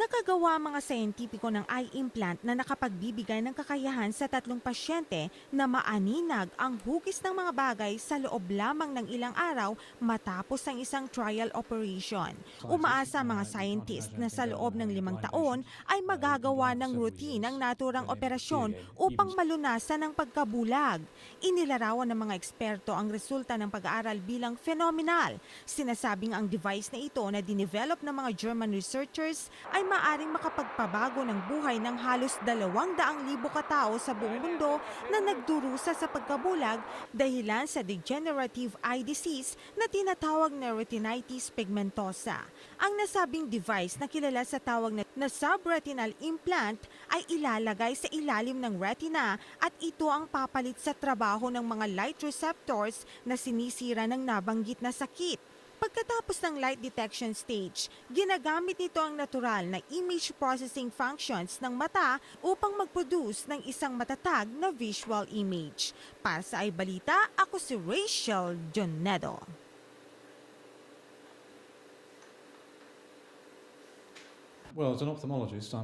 Nakagawa ang mga siyentipiko ng eye implant na nakapagbibigay ng kakayahan sa 3 pasyente na maaninag ang hugis ng mga bagay sa loob lamang ng ilang araw matapos ang isang trial operation. Umaasa ang mga scientist na sa loob ng 5 taon ay magagawa ng routine ang naturang operasyon upang malunasan ang pagkabulag. Inilarawan ng mga eksperto ang resulta ng pag-aaral bilang phenomenal. Sinasabing ang device na ito na dinevelop ng mga German researchers ay maaring makapagpabago ng buhay ng halos 200,000 katao sa buong mundo na nagdurusa sa pagkabulag dahilan sa degenerative eye disease na tinatawag na retinitis pigmentosa. Ang nasabing device na kilala sa tawag na subretinal implant ay ilalagay sa ilalim ng retina at ito ang papalit sa trabaho ng mga light receptors na sinisira ng nabanggit na sakit. Pagkatapos ng light detection stage, ginagamit nito ang natural na image processing functions ng mata upang mag-produce ng isang matatag na visual image. Para sa iBalita, ako si Rachel Jonedo. Well, as an ophthalmologist, I'm